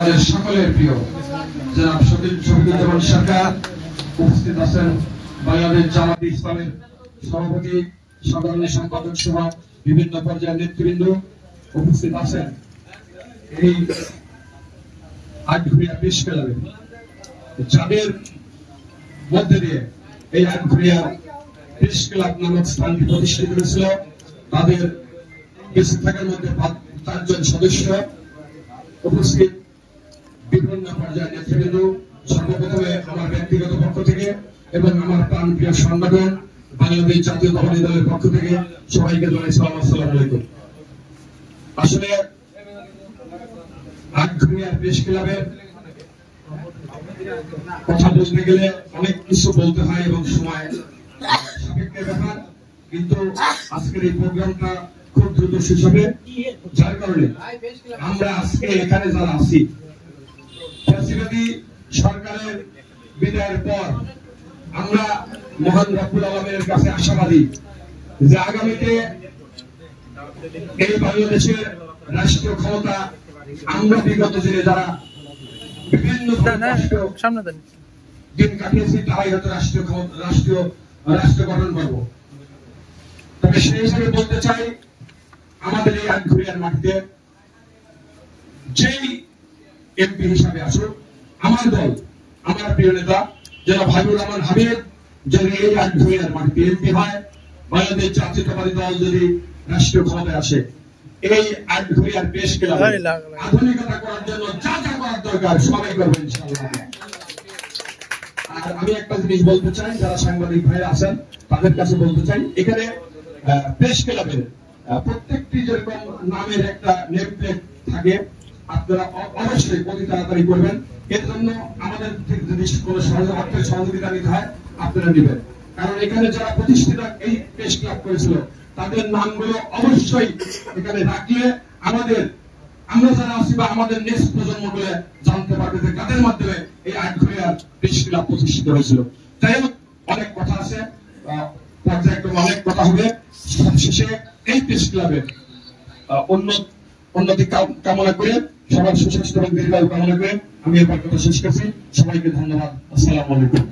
সকলের প্রিয় জনাব শফিকুজ্জামান সরকার উপস্থিত আছেন, বাংলাদেশ জামাতে ইসলামের সভাপতি, সাধারণ সম্পাদক সহ বিভিন্ন পর্যায়ের নেতৃবৃন্দ উপস্থিত আছেন। এই আটঘরিয়া প্রেস ক্লাবে যাদের মধ্যে দিয়ে এই আটঘরিয়া প্রেস ক্লাব নামক স্থানটি প্রতিষ্ঠিত হয়েছিল, তাদের বেঁচে থাকার মধ্যে 5 জন সদস্য উপস্থিত, বিভিন্ন পর্যায়ের নেতৃবৃন্দ। সর্বপ্রথমে আমার ব্যক্তিগত পক্ষ থেকে এবং আমার প্রাণপ্রিয় সংগঠন বাংলাদেশ জাতীয়তাবাদী দলের পক্ষ থেকে সবাইকে জানাই সালাম, আসসালামু আলাইকুম। আসলে আটঘরিয়া প্রেস ক্লাবের কথা বলতে গেলে অনেক কিছু বলতে হয় এবং সময় সাপেক্ষের ব্যাপার, কিন্তু আজকের এই প্রোগ্রামটা খুব দ্রুত শেষ হবে, যার কারণে আমরা আজকে এখানে যারা আছি, ফ্যাসিবাদী সরকারের বিদায়ের পর আমরা মহান রব্বুল আলামিনের কাছে আশাবাদী যে আগামীতে এই বাংলাদেশের রাষ্ট্রীয় ক্ষমতা আমরা বিগত দিনে যারা বিভিন্ন দিন কাটিয়েছি তারাই হয়তো রাষ্ট্র গঠন করবো। তবে সেই হিসেবে বলতে চাই, আমাদের এই আটঘরিয়ার মাটিতে যেই এমপি হিসাবে আসুক, আমার দল, আমার প্রিয় নেতা জনাব হাবিবুর রহমান হাবিব যদি এই আটঘরিয়ার মাটিতে এমপি হয়, বাংলাদেশ জাতীয়তাবাদী দল যদি রাষ্ট্রীয় ক্ষমতায় আসে, এই আটঘরিয়ার প্রেস ক্লাবে আধুনিকতা করার জন্য যা যা করার দরকার সবাই করবেন ইনশাআল্লাহ। আর আমি একটা জিনিস বলতে চাই, যারা সাংবাদিক ভাইরা আছেন তাদের কাছে বলতে চাই, এখানে প্রেস ক্লাবের প্রত্যেকটি যেরকম নামের একটা নেম প্লেট থাকে, আপনারা অবশ্যই অতি তাড়াতাড়ি করবেন। এর জন্য আমাদের থেকে যদি কোনো অর্থের সহযোগিতা নিতে হয় আপনারা নেবেন, কারণ এখানে যারা প্রতিষ্ঠিত এই প্রেস ক্লাব করেছিল তাদের নামগুলো অবশ্যই এখানে রাখলে আমরা যারা আছি বা আমাদের নেক্সট প্রজন্মগুলো জানতে পারবে যে কাদের মাধ্যমে এই আটঘরিয়া প্রেস ক্লাব প্রতিষ্ঠিত হয়েছিল। যাই হোক, অনেক কথা আছে, পর্যায়ক্রমে অনেক কথা হবে। শেষে এই প্রেস ক্লাবের উন্নতি কামনা করে, সবার সুস্বাস্থ্য এবং দীর্ঘায়ু কামনা করে আমি এবার কথা শেষ করছি। সবাইকে ধন্যবাদ। আসসালামু আলাইকুম।